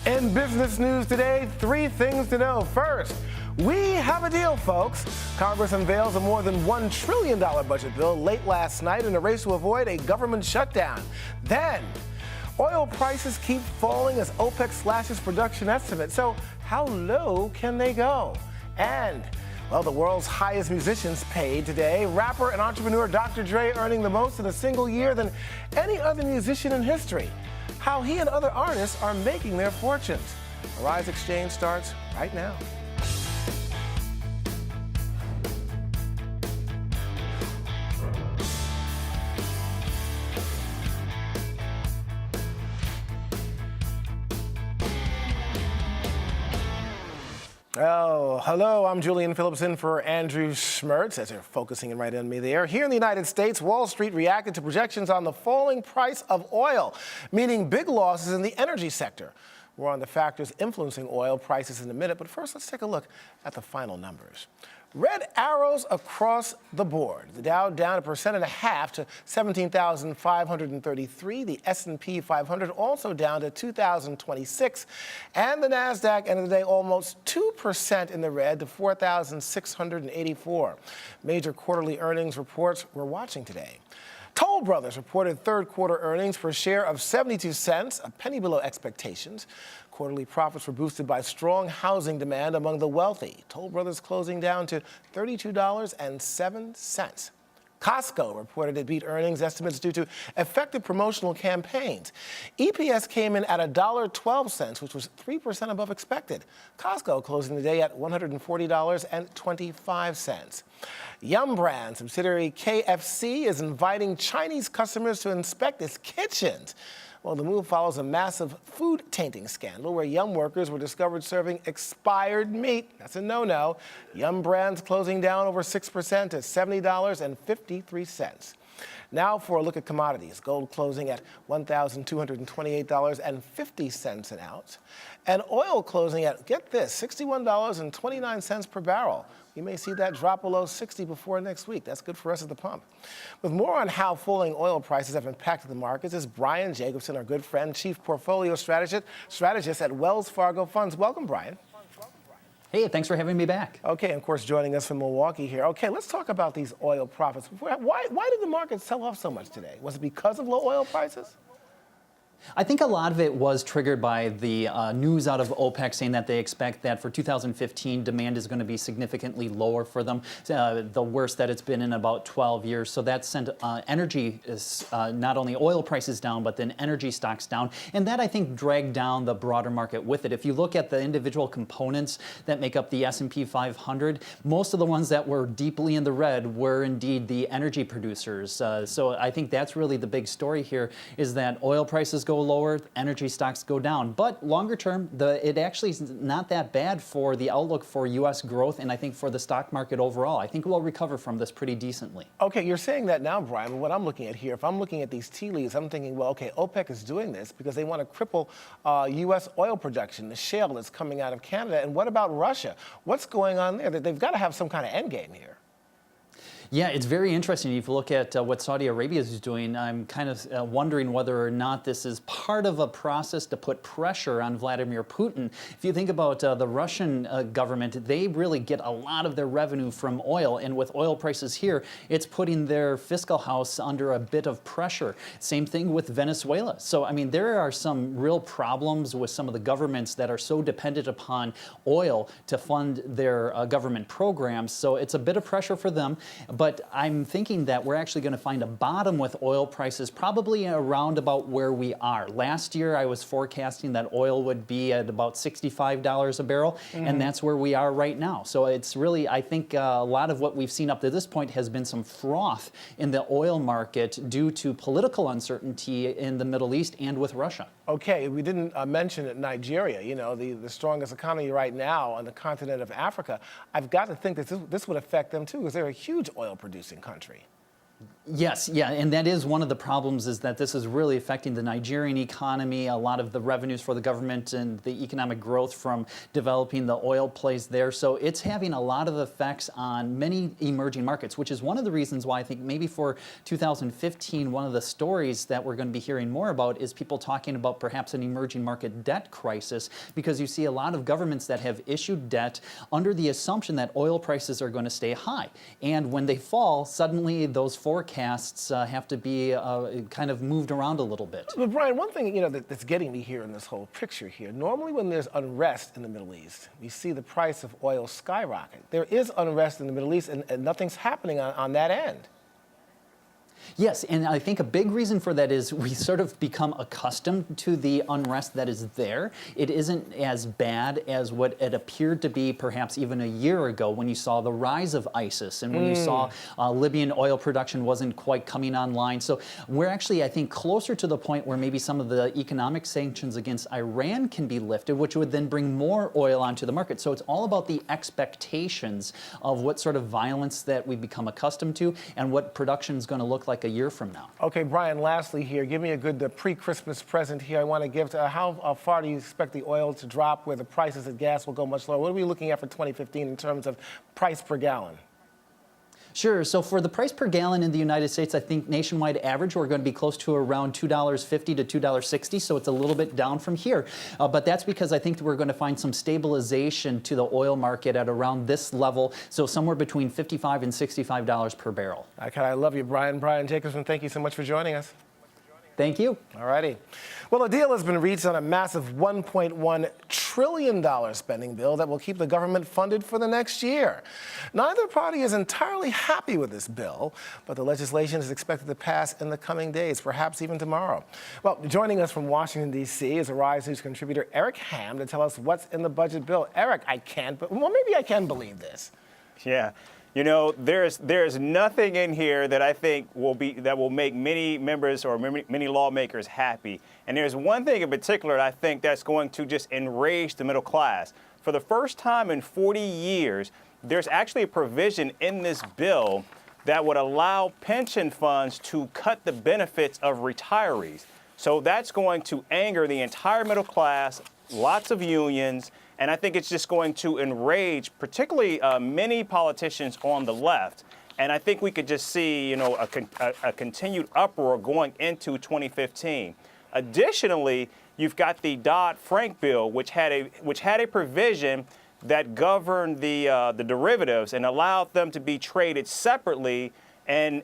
In business news today, 3 things to know. First, we have a deal, folks. Congress unveils a more than $1 trillion budget bill late last night in a race to avoid a government shutdown. Then, oil prices keep falling as OPEC slashes production estimates. So how low can they go? And, well, the world's highest musicians paid today. Rapper and entrepreneur Dr. Dre earning the most in a single year than any other musician in history. How he and other artists are making their fortunes. Arise Xchange starts right now. Oh, hello, I'm Julian Phillips in for Andrew Schmertz, as they're focusing right on me there. Here in the United States, Wall Street reacted to projections on the falling price of oil, meaning big losses in the energy sector. We're on the factors influencing oil prices in a minute, but first let's take a look at the final numbers. Red arrows across the board. The Dow down 1.5% to 17,533. The S&P 500 also down to 2,026. And the NASDAQ ended the day almost 2% in the red to 4,684. Major quarterly earnings reports we're watching today. Toll Brothers reported third quarter earnings per share of 72 cents, a penny below expectations. Quarterly profits were boosted by strong housing demand among the wealthy. Toll Brothers closing down to $32.07. Costco reported it beat earnings estimates due to effective promotional campaigns. EPS came in at $1.12, which was 3% above expected. Costco closing the day at $140.25. Yum Brand subsidiary KFC is inviting Chinese customers to inspect its kitchens. Well, the move follows a massive food tainting scandal where Yum workers were discovered serving expired meat. That's a no-no. Yum Brand's closing down over 6% to $70.53. Now for a look at commodities. Gold closing at $1,228.50 an ounce. And oil closing at, get this, $61.29 per barrel. You may see that drop below 60 before next week. That's good for us at the pump. With more on how falling oil prices have impacted the markets is Brian Jacobsen, our good friend, Chief Portfolio Strategist at Wells Fargo Funds. Welcome, Brian. Hey, thanks for having me back. Okay, and of course, joining us from Milwaukee here. Okay, let's talk about these oil profits. Why did the market sell off so much today? Was it because of low oil prices? I think a lot of it was triggered by the news out of OPEC saying that they expect that for 2015, demand is going to be significantly lower for them, the worst that it's been in about 12 years. So that sent energy, not only oil prices down, but then energy stocks down. And that, I think, dragged down the broader market with it. If you look at the individual components that make up the S&P 500, most of the ones that were deeply in the red were indeed the energy producers. So I think that's really the big story here, is that oil prices go lower, energy stocks go down. But longer term, it actually is not that bad for the outlook for U.S. growth, and I think for the stock market overall. I think we'll recover from this pretty decently. Okay, you're saying that now, Brian, but what I'm looking at here, if I'm looking at these tea leaves, I'm thinking, well, okay, OPEC is doing this because they want to cripple U.S. oil production, the shale that's coming out of Canada. And what about Russia? What's going on there? They've got to have some kind of end game here. Yeah, it's very interesting. If you look at what Saudi Arabia is doing, I'm kind of wondering whether or not this is part of a process to put pressure on Vladimir Putin. If you think about the Russian government, they really get a lot of their revenue from oil. And with oil prices here, it's putting their fiscal house under a bit of pressure. Same thing with Venezuela. So, I mean, there are some real problems with some of the governments that are so dependent upon oil to fund their government programs. So it's a bit of pressure for them. But I'm thinking that we're actually going to find a bottom with oil prices probably around about where we are. Last year, I was forecasting that oil would be at about $65 a barrel, and that's where we are right now. So it's really, I think, a lot of what we've seen up to this point has been some froth in the oil market due to political uncertainty in the Middle East and with Russia. Okay, we didn't mention Nigeria, you know, the strongest economy right now on the continent of Africa. I've got to think that this would affect them, too, because they're a huge oil-producing country. Yes, yeah, and that is one of the problems, is that this is really affecting the Nigerian economy. A lot of the revenues for the government and the economic growth from developing the oil plays there. So it's having a lot of effects on many emerging markets, which is one of the reasons why I think maybe for 2015, one of the stories that we're going to be hearing more about is people talking about perhaps an emerging market debt crisis, because you see a lot of governments that have issued debt under the assumption that oil prices are going to stay high. And when they fall, suddenly those forecasts have to be kind of moved around a little bit. But Brian, one thing that's getting me here in this whole picture here, normally when there's unrest in the Middle East, we see the price of oil skyrocket. There is unrest in the Middle East, and nothing's happening on that end. Yes, and I think a big reason for that is we sort of become accustomed to the unrest that is there. It isn't as bad as what it appeared to be perhaps even a year ago, when you saw the rise of ISIS and when you saw Libyan oil production wasn't quite coming online. So we're actually, I think, closer to the point where maybe some of the economic sanctions against Iran can be lifted, which would then bring more oil onto the market. So it's all about the expectations of what sort of violence that we become accustomed to and what production is going to look like a year from now. Okay, Brian, lastly here, give me a good pre-Christmas present here I want to give to how far do you expect the oil to drop, where the prices of gas will go much lower? What are we looking at for 2015 in terms of price per gallon? Sure. So for the price per gallon in the United States, I think nationwide average, we're going to be close to around $2.50 to $2.60. So it's a little bit down from here. But that's because I think we're going to find some stabilization to the oil market at around this level. So somewhere between $55 and $65 per barrel. I love you, Brian. Brian Jacobsen, thank you so much for joining us. Thank you. All righty. Well, a deal has been reached on a massive $1.1 trillion spending bill that will keep the government funded for the next year. Neither party is entirely happy with this bill, but the legislation is expected to pass in the coming days, perhaps even tomorrow. Well, joining us from Washington, D.C. is Arise News contributor Erich to tell us what's in the budget bill. Erich, maybe I can believe this. Yeah. You know, there's nothing in here that I think will make many members or many lawmakers happy. And there's one thing in particular that I think that's going to just enrage the middle class. For the first time in 40 years, there's actually a provision in this bill that would allow pension funds to cut the benefits of retirees. So that's going to anger the entire middle class, lots of unions, and I think it's just going to enrage particularly many politicians on the left. And I think we could just see, a continued uproar going into 2015. Additionally, you've got the Dodd-Frank bill, which had a provision that governed the derivatives and allowed them to be traded separately. And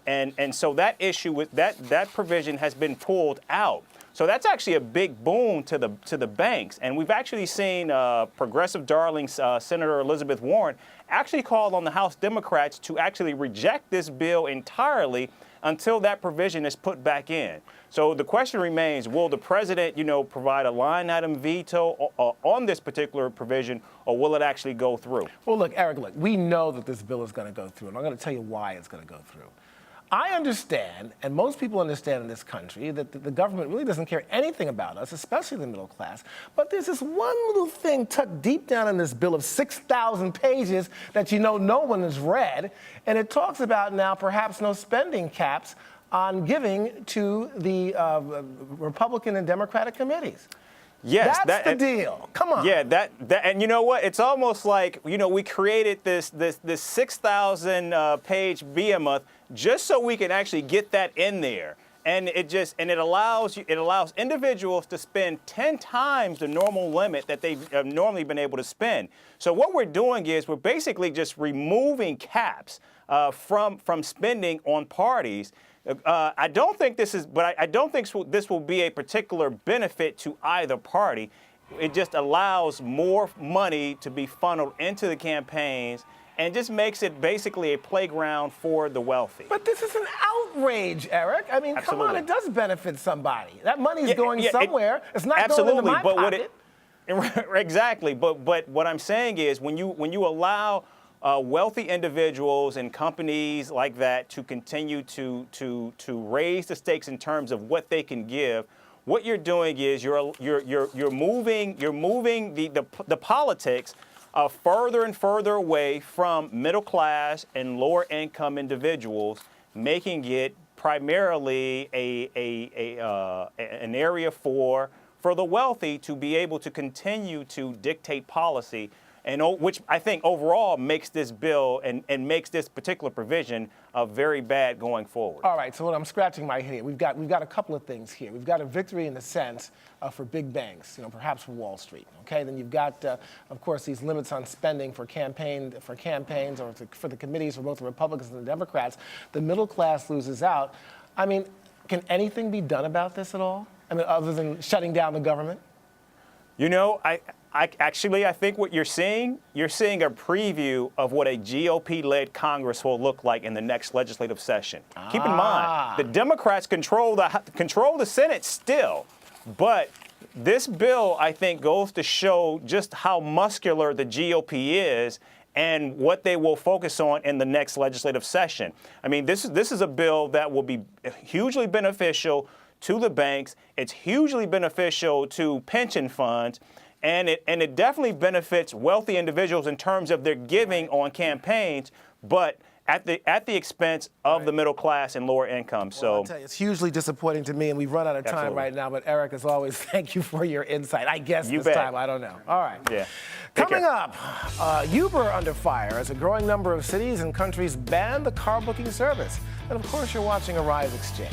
so that issue with that provision has been pulled out. So that's actually a big boon to the banks. And we've actually seen progressive darlings, Senator Elizabeth Warren, actually called on the House Democrats to actually reject this bill entirely until that provision is put back in. So the question remains, will the president, provide a line item veto on this particular provision, or will it actually go through? Well, look, Erich, we know that this bill is going to go through, and I'm going to tell you why it's going to go through. I understand, and most people understand in this country, that the government really doesn't care anything about us, especially the middle class. But there's this one little thing tucked deep down in this bill of 6,000 pages that no one has read, and it talks about now perhaps no spending caps on giving to the Republican and Democratic committees. Yes, that's the deal. Come on. Yeah, that, and you know what? It's almost like we created this 6,000 page behemoth just so we can actually get that in there, and it allows individuals to spend 10 times the normal limit that they've normally been able to spend. So what we're doing is we're basically just removing caps from spending on parties. I don't think this will be a particular benefit to either party. It just allows more money to be funneled into the campaigns and just makes it basically a playground for the wealthy. But this is an outrage, Erich. I mean, Absolutely. Come on, it does benefit somebody. That money is going somewhere. It's not going into my pocket. Exactly. But what I'm saying is when you allow wealthy individuals and companies like that to continue to raise the stakes in terms of what they can give, what you're doing is you're moving the politics further and further away from middle class and lower income individuals, making it primarily an area for the wealthy to be able to continue to dictate policy, and which I think overall makes this bill and makes this particular provision very bad going forward. All right, so what I'm scratching my head here. We've got a couple of things here. We've got a victory in a sense for big banks, perhaps for Wall Street. Okay, then you've got, of course, these limits on spending for campaigns or for the committees for both the Republicans and the Democrats. The middle class loses out. I mean, can anything be done about this at all? I mean, other than shutting down the government? I think what you're seeing a preview of what a GOP-led Congress will look like in the next legislative session. Keep in mind, the Democrats control the Senate still, but this bill, I think, goes to show just how muscular the GOP is and what they will focus on in the next legislative session. I mean, this is a bill that will be hugely beneficial to the banks. It's hugely beneficial to pension funds. And it definitely benefits wealthy individuals in terms of their giving on campaigns, but at the expense of the middle class and lower income. So I'll tell you, it's hugely disappointing to me, and we've run out of time right now. But Erich, as always, thank you for your insight. I guess this time, I don't know. All right. Yeah. Coming up, Uber under fire as a growing number of cities and countries ban the car booking service. And of course, you're watching Arise Exchange.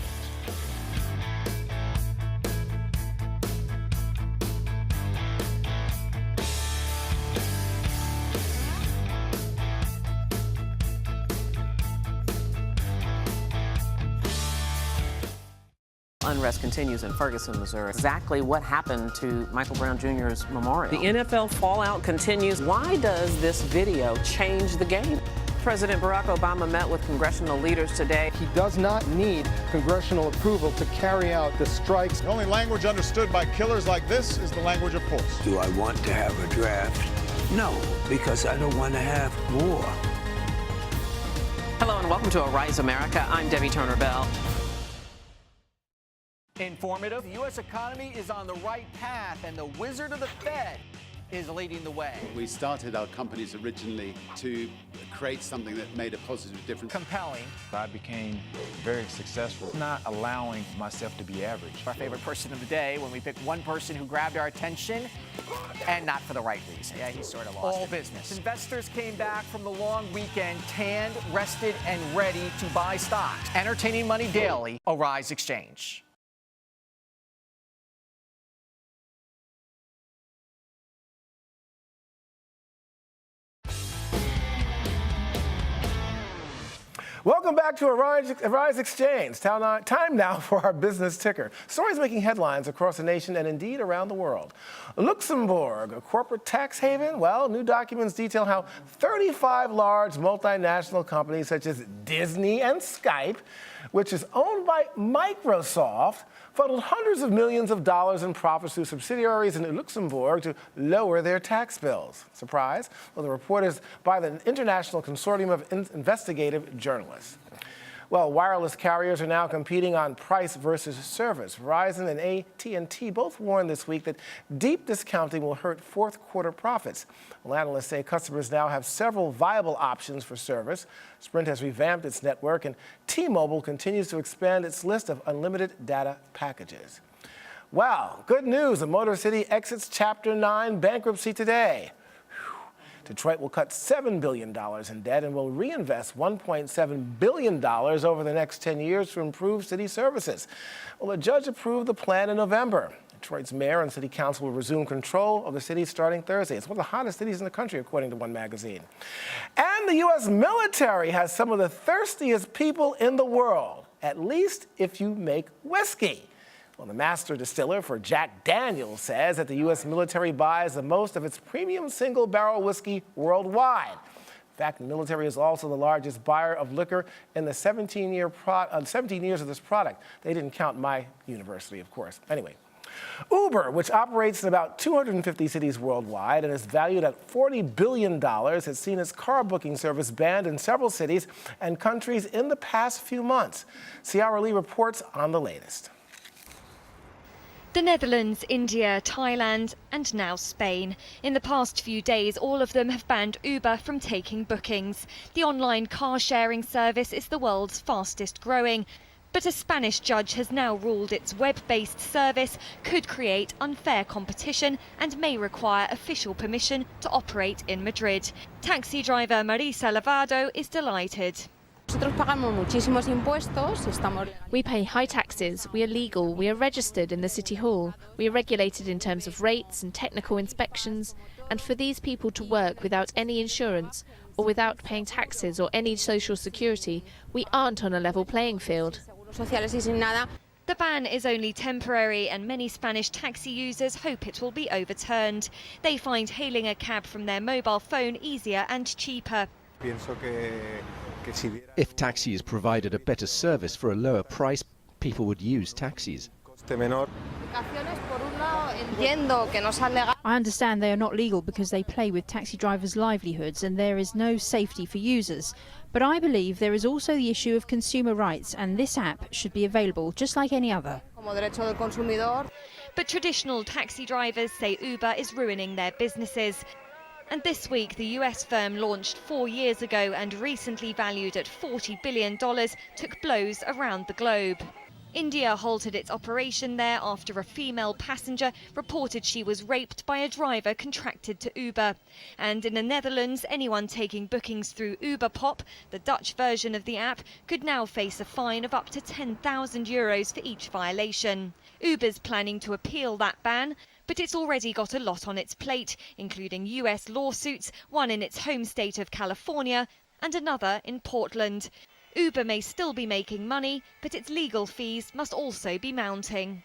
Unrest continues in Ferguson, Missouri. Exactly what happened to Michael Brown Jr.'s memorial. The NFL fallout continues. Why does this video change the game? President Barack Obama met with congressional leaders today. He does not need congressional approval to carry out the strikes. The only language understood by killers like this is the language of force. Do I want to have a draft? No, because I don't want to have war. Hello and welcome to Arise America. I'm Debbie Turner-Bell. Informative. The U.S. economy is on the right path, and the wizard of the Fed is leading the way. We started our companies originally to create something that made a positive difference. Compelling. I became very successful, not allowing myself to be average. Our favorite person of the day, when we pick one person who grabbed our attention, and not for the right reason. Yeah, he sort of lost all business. Investors came back from the long weekend tanned, rested, and ready to buy stocks. Entertaining money daily, Arise Exchange. Welcome back to Arise Exchange. Time now for our business ticker. Stories making headlines across the nation and indeed around the world. Luxembourg, a corporate tax haven? Well, new documents detail how 35 large multinational companies such as Disney and Skype, which is owned by Microsoft, funneled hundreds of millions of dollars in profits through subsidiaries in Luxembourg to lower their tax bills. Surprise? Well, the report is by the International Consortium of Investigative Journalists. Well, wireless carriers are now competing on price versus service. Verizon and AT&T both warned this week that deep discounting will hurt fourth quarter profits. Well, analysts say customers now have several viable options for service. Sprint has revamped its network, and T-Mobile continues to expand its list of unlimited data packages. Well, good news. The Motor City exits Chapter 9 bankruptcy today. Detroit will cut $7 billion in debt and will reinvest $1.7 billion over the next 10 years to improve city services. Well, a judge approved the plan in November. Detroit's mayor and city council will resume control of the city starting Thursday. It's one of the hottest cities in the country, according to one magazine. And the U.S. military has some of the thirstiest people in the world, at least if you make whiskey. Well, the master distiller for Jack Daniel's says that the U.S. military buys the most of its premium single-barrel whiskey worldwide. In fact, the military is also the largest buyer of liquor in the 17 years of this product. They didn't count my university, of course. Anyway, Uber, which operates in about 250 cities worldwide and is valued at $40 billion, has seen its car booking service banned in several cities and countries in the past few months. Ciara Lee reports on the latest. The Netherlands, India, Thailand, and now Spain. In the past few days, all of them have banned Uber from taking bookings. The online car-sharing service is the world's fastest growing. But a Spanish judge has now ruled its web-based service could create unfair competition and may require official permission to operate in Madrid. Taxi driver Marisa Lavado is delighted. We pay high taxes, we are legal, we are registered in the City Hall, we are regulated in terms of rates and technical inspections, and for these people to work without any insurance or without paying taxes or any social security, we aren't on a level playing field. The ban is only temporary and many Spanish taxi users hope it will be overturned. They find hailing a cab from their mobile phone easier and cheaper. If taxis provided a better service for a lower price, people would use taxis. I understand they are not legal because they play with taxi drivers' livelihoods and there is no safety for users. But I believe there is also the issue of consumer rights, and this app should be available just like any other. But traditional taxi drivers say Uber is ruining their businesses. And this week, the US firm launched 4 years ago and recently valued at $40 billion, took blows around the globe. India halted its operation there after a female passenger reported she was raped by a driver contracted to Uber. And in the Netherlands, anyone taking bookings through Uber Pop, the Dutch version of the app, could now face a fine of up to €10,000 for each violation. Uber's planning to appeal that ban, but it's already got a lot on its plate, including US lawsuits, one in its home state of California and another in Portland. Uber may still be making money, but its legal fees must also be mounting.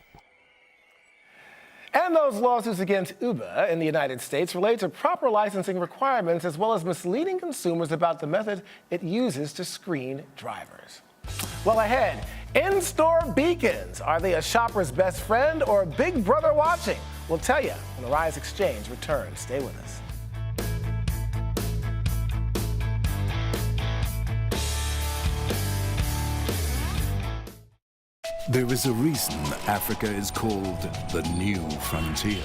And those lawsuits against Uber in the United States relate to proper licensing requirements as well as misleading consumers about the method it uses to screen drivers. Well, ahead, in-store beacons. Are they a shopper's best friend or Big Brother watching? We'll tell you when the Rise Exchange returns. Stay with us. There is a reason Africa is called the new frontier.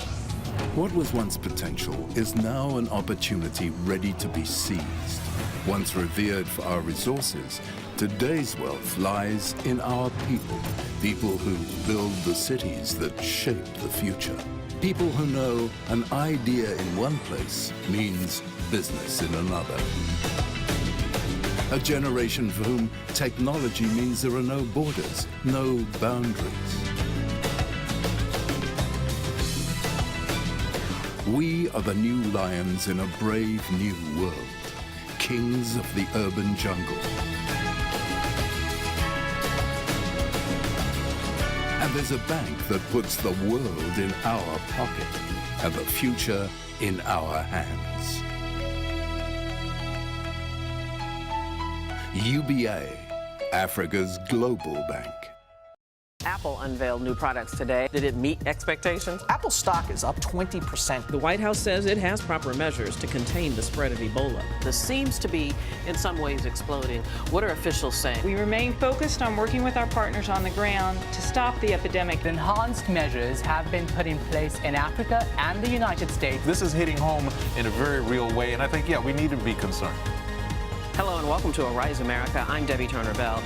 What was once potential is now an opportunity ready to be seized. Once revered for our resources, today's wealth lies in our people. People who build the cities that shape the future. People who know an idea in one place means business in another. A generation for whom technology means there are no borders, no boundaries. We are the new lions in a brave new world, kings of the urban jungle. And there's a bank that puts the world in our pocket and the future in our hands. UBA, Africa's global bank. Apple unveiled new products today. Did it meet expectations? Apple stock is up 20%. The White House says it has proper measures to contain the spread of Ebola. This seems to be, in some ways, exploding. What are officials saying? We remain focused on working with our partners on the ground to stop the epidemic. Enhanced measures have been put in place in Africa and the United States. This is hitting home in a very real way, and I think, we need to be concerned. Hello and welcome to Arise America. I'm Debbie Turner-Bell.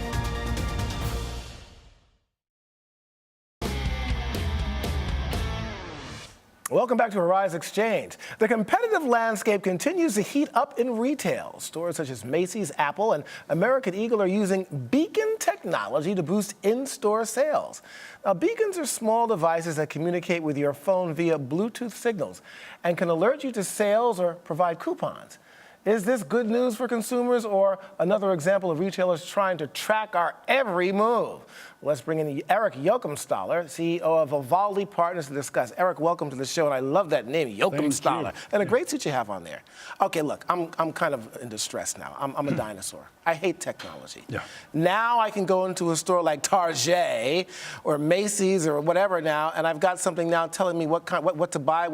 Welcome back to Rise Exchange. The competitive landscape continues to heat up in retail. Stores such as Macy's, Apple, and American Eagle are using beacon technology to boost in-store sales. Now, beacons are small devices that communicate with your phone via Bluetooth signals and can alert you to sales or provide coupons. Is this good news for consumers or another example of retailers trying to track our every move? Let's bring in Erich Joachimstaler, CEO of Vivaldi Partners, to discuss. Erich, welcome to the show, and I love that name, Joachimstaler, and a great suit you have on there. Okay, look, I'm kind of in distress now. I'm a dinosaur. I hate technology. Yeah. Now I can go into a store like Target or Macy's or whatever now, and I've got something now telling me what to buy.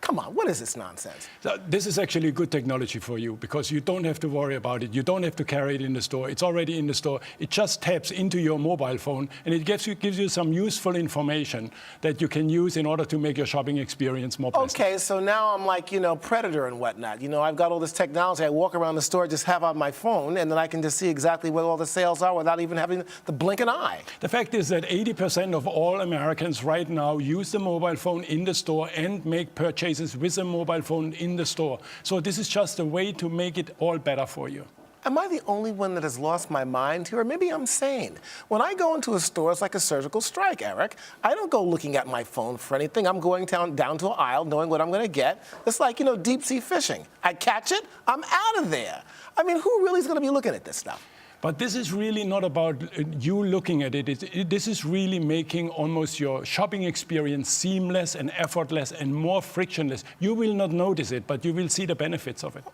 Come on, what is this nonsense? So this is actually good technology for you because you don't have to worry about it. You don't have to carry it in the store. It's already in the store. It just taps into your mobile phone, and it gives you some useful information that you can use in order to make your shopping experience more pleasant. Okay, so now I'm like, Predator and whatnot. I've got all this technology. I walk around the store, just have on my phone, and then I can just see exactly where all the sales are without even having to blink an eye. The fact is that 80% of all Americans right now use the mobile phone in the store and make purchases with a mobile phone in the store. So this is just a way to make it all better for you. Am I the only one that has lost my mind here? Or maybe I'm sane. When I go into a store, it's like a surgical strike, Erich. I don't go looking at my phone for anything. I'm going down to an aisle knowing what I'm going to get. It's like, deep sea fishing. I catch it, I'm out of there. I mean, who really is going to be looking at this stuff? But this is really not about you looking at it. This is really making almost your shopping experience seamless and effortless and more frictionless. You will not notice it, but you will see the benefits of it.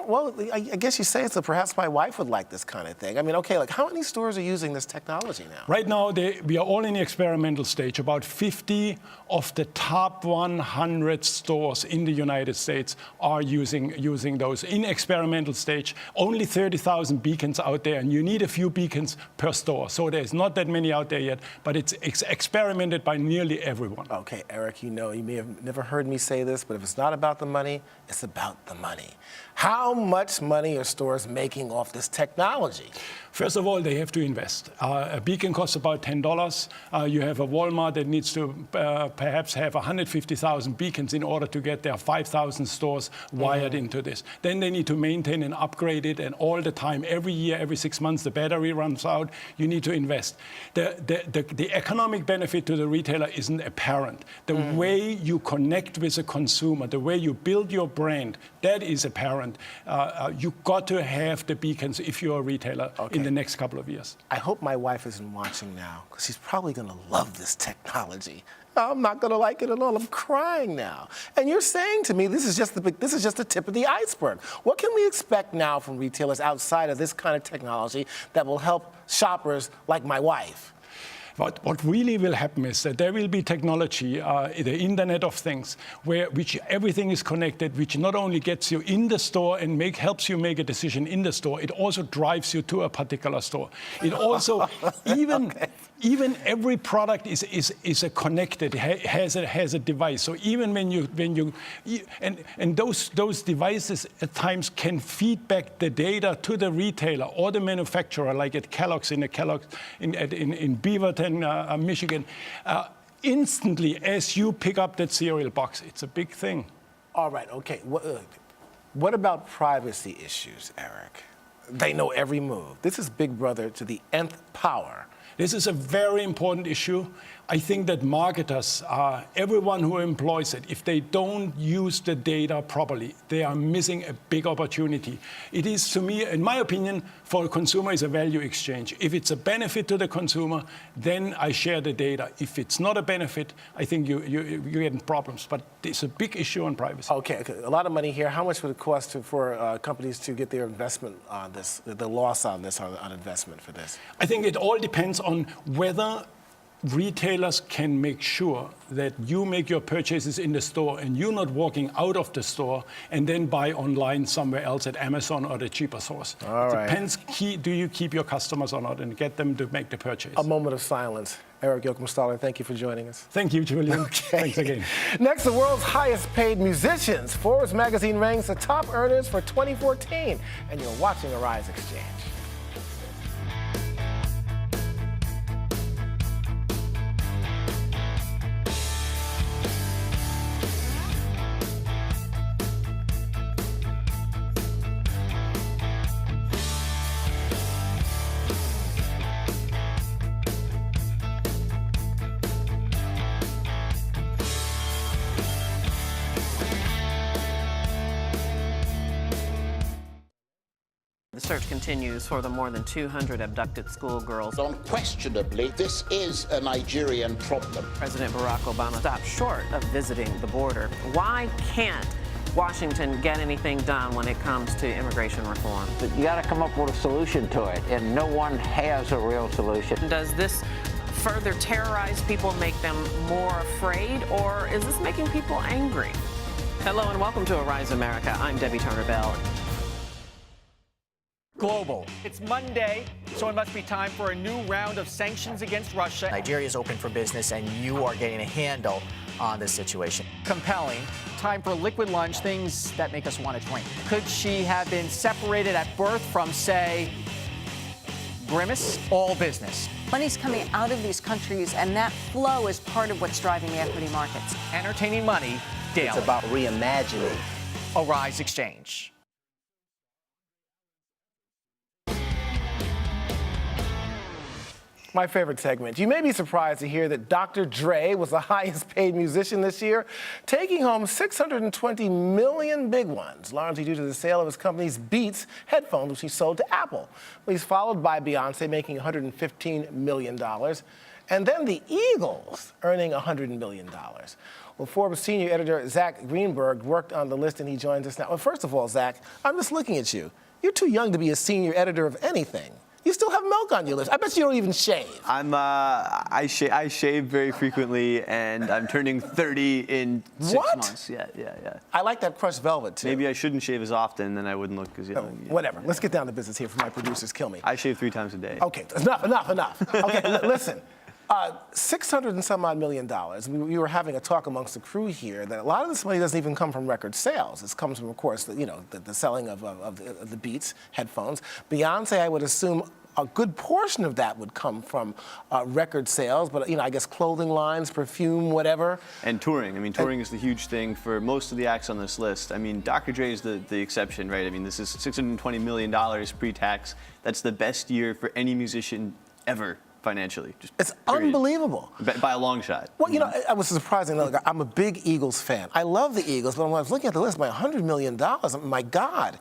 Well, I guess you say so. Perhaps my wife would like this kind of thing. I mean, okay, like how many stores are using this technology now? Right now, we are all in the experimental stage. About 50 of the top 100 stores in the United States are using those in experimental stage. Only 30,000 beacons out there, and you need a few beacons per store. So there's not that many out there yet, but it's experimented by nearly everyone. Okay, Erich, you may have never heard me say this, but if it's not about the money, it's about the money. How much money are stores making off this technology? First of all, they have to invest. A beacon costs about $10. You have a Walmart that needs to perhaps have 150,000 beacons in order to get their 5,000 stores wired into this. Then they need to maintain and upgrade it, and all the time, every year, every 6 months, the battery runs out. You need to invest. The economic benefit to the retailer isn't apparent. The way you connect with the consumer, the way you build your brand, that is apparent. You've got to have the beacons if you're a retailer. In the next couple of years. I hope my wife isn't watching now, because she's probably going to love this technology. I'm not going to like it at all. I'm crying now. And you're saying to me this is just the tip of the iceberg. What can we expect now from retailers outside of this kind of technology that will help shoppers like my wife? What really will happen is that there will be technology, the Internet of Things, which everything is connected, which not only gets you in the store and helps you make a decision in the store, it also drives you to a particular store. It also, even every product is connected, has a device. So even when those devices at times can feed back the data to the retailer or the manufacturer, like at Kellogg's in Beaverton, Michigan, instantly as you pick up that cereal box. It's a big thing. All right, okay. What about privacy issues, Erich? They know every move. This is Big Brother to the nth power. This is a very important issue. I think that marketers, everyone who employs it, if they don't use the data properly, they are missing a big opportunity. It is, to me, in my opinion, for a consumer, is a value exchange. If it's a benefit to the consumer, then I share the data. If it's not a benefit, I think you get in problems. But it's a big issue on privacy. Okay, a lot of money here. How much would it cost for companies to get their investment on this, the loss on this, on investment for this? I think it all depends on whether retailers can make sure that you make your purchases in the store and you're not walking out of the store and then buy online somewhere else at Amazon or the cheaper source. All right. Depends, do you keep your customers or not and get them to make the purchase. A moment of silence. Erich Joachimstaler, thank you for joining us. Thank you, Julian. Okay. Thanks again. Next, the world's highest paid musicians. Forbes magazine ranks the top earners for 2014. And you're watching Arise Exchange. The search continues for the more than 200 abducted schoolgirls. Unquestionably, this is a Nigerian problem. President Barack Obama stopped short of visiting the border. Why can't Washington get anything done when it comes to immigration reform? But you got to come up with a solution to it, and no one has a real solution. Does this further terrorize people, make them more afraid, or is this making people angry? Hello and welcome to Arise America. I'm Debbie Turner-Bell. Global. It's Monday, so it must be time for a new round of sanctions against Russia. Nigeria is open for business, and you are getting a handle on this situation. Compelling. Time for liquid lunch, things that make us want to drink. Could she have been separated at birth from, say, Grimace, all business. Money's coming out of these countries, and that flow is part of what's driving the equity markets. Entertaining money daily. It's about reimagining. Arise Exchange. My favorite segment. You may be surprised to hear that Dr. Dre was the highest paid musician this year, taking home 620 million big ones, largely due to the sale of his company's Beats headphones, which he sold to Apple. Well, he's followed by Beyonce, making $115 million, and then the Eagles, earning $100 million. Well, Forbes senior editor Zack Greenburg worked on the list, and he joins us now. Well, first of all, Zack, I'm just looking at you. You're too young to be a senior editor of anything. You still have milk on your lips. I bet you don't even shave. I shave very frequently, and I'm turning 30 in 6 months. Yeah. I like that crushed velvet, too. Maybe I shouldn't shave as often, then I wouldn't look as young. Whatever. Let's get down to business here before my producers kill me. I shave 3 times a day. Okay, enough. Okay, listen. 600 and some odd $million. We were having a talk amongst the crew here that a lot of this money doesn't even come from record sales. It comes from, of course, the selling of the Beats headphones. Beyonce, I would assume a good portion of that would come from record sales, but I guess clothing lines, perfume, whatever. And touring. I mean, touring is the huge thing for most of the acts on this list. I mean, Dr. Dre is the exception, right? I mean, this is $620 million pre-tax. That's the best year for any musician ever. Financially. It's unbelievable. By a long shot. Well, I was surprising. I'm a big Eagles fan. I love the Eagles, but when I was looking at the list, my $100 million, my God,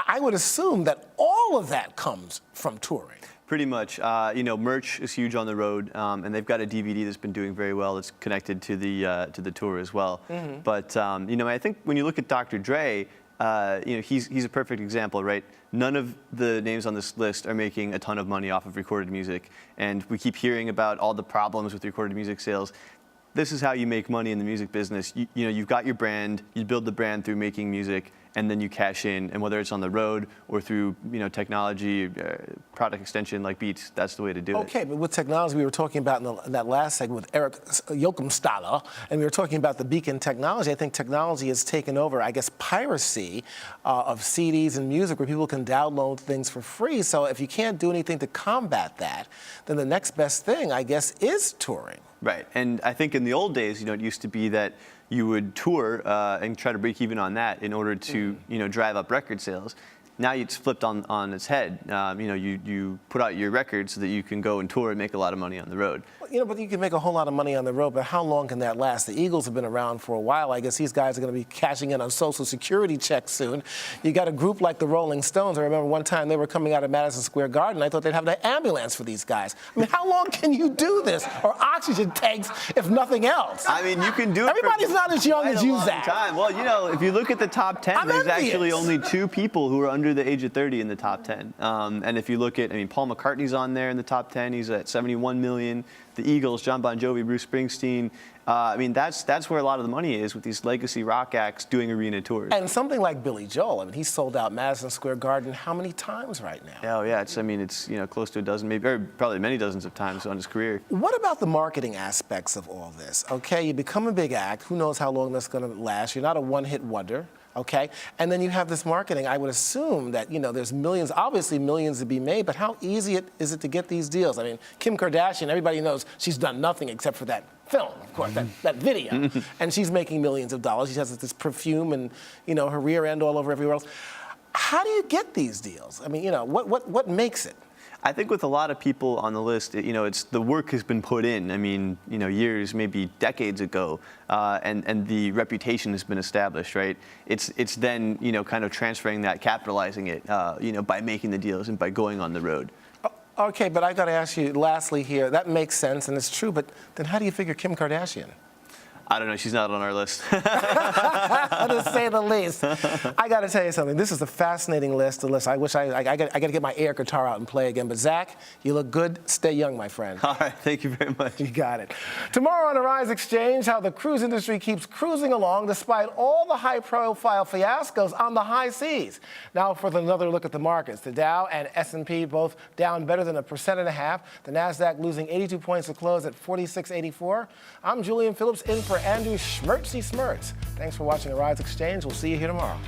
I would assume that all of that comes from touring. Pretty much. Merch is huge on the road, and they've got a DVD that's been doing very well. That's connected to the tour as well. Mm-hmm. But I think when you look at Dr. Dre, he's a perfect example, right? None of the names on this list are making a ton of money off of recorded music, and we keep hearing about all the problems with recorded music sales. This is how you make money in the music business. You've got your brand, you build the brand through making music, and then you cash in. And whether it's on the road or through technology, product extension like Beats, that's the way to do it. Okay, but with technology, we were talking about in that last segment with Erich Joachimstaler, and we were talking about the beacon technology. I think technology has taken over, I guess, piracy of CDs and music where people can download things for free. So if you can't do anything to combat that, then the next best thing, I guess, is touring. Right, and I think in the old days, it used to be that you would tour and try to break even on that in order to, drive up record sales. Now it's flipped on its head. You put out your record so that you can go and tour and make a lot of money on the road. But you can make a whole lot of money on the road, but how long can that last? The Eagles have been around for a while. I guess these guys are going to be cashing in on Social Security checks soon. You got a group like the Rolling Stones. I remember one time they were coming out of Madison Square Garden. I thought they'd have an ambulance for these guys. I mean, how long can you do this? Or oxygen tanks, if nothing else? I mean, you can do it. Everybody's not as young as you, Zack. Well, if you look at the top 10, there's actually only 2 people who are under the age of 30 in the top 10. And if you look at, Paul McCartney's on there in the top 10. He's at 71 million. The Eagles, John Bon Jovi, Bruce Springsteen. That's where a lot of the money is with these legacy rock acts doing arena tours. And something like Billy Joel. He sold out Madison Square Garden how many times right now? Oh yeah, it's close to a dozen, maybe, or probably many dozens of times on his career. What about the marketing aspects of all this? Okay, you become a big act. Who knows how long that's going to last? You're not a one-hit wonder. Okay, and then you have this marketing. I would assume that, there's obviously millions to be made, but how easy is it to get these deals? Kim Kardashian, everybody knows she's done nothing except for that film, of course, that video. And she's making millions of dollars. She has this perfume and, her rear end all over everywhere else. How do you get these deals? What makes it? I think with a lot of people on the list, it's the work has been put in. Years, maybe decades ago, and the reputation has been established, right? It's then kind of transferring that, capitalizing it, by making the deals and by going on the road. Okay, but I got to ask you lastly here. That makes sense and it's true, but then how do you figure Kim Kardashian? I don't know. She's not on our list. To say the least. I got to tell you something. This is a fascinating list. I wish I got to get my air guitar out and play again. But Zack, you look good. Stay young, my friend. All right. Thank you very much. You got it. Tomorrow on Arise Exchange, how the cruise industry keeps cruising along despite all the high-profile fiascos on the high seas. Now for another look at the markets. The Dow and S&P both down better than 1.5%. The Nasdaq losing 82 points to close at 46.84. I'm Julian Phillips in for Andrew Schmertzy Smertz. Thanks for watching Arise Exchange. We'll see you here tomorrow.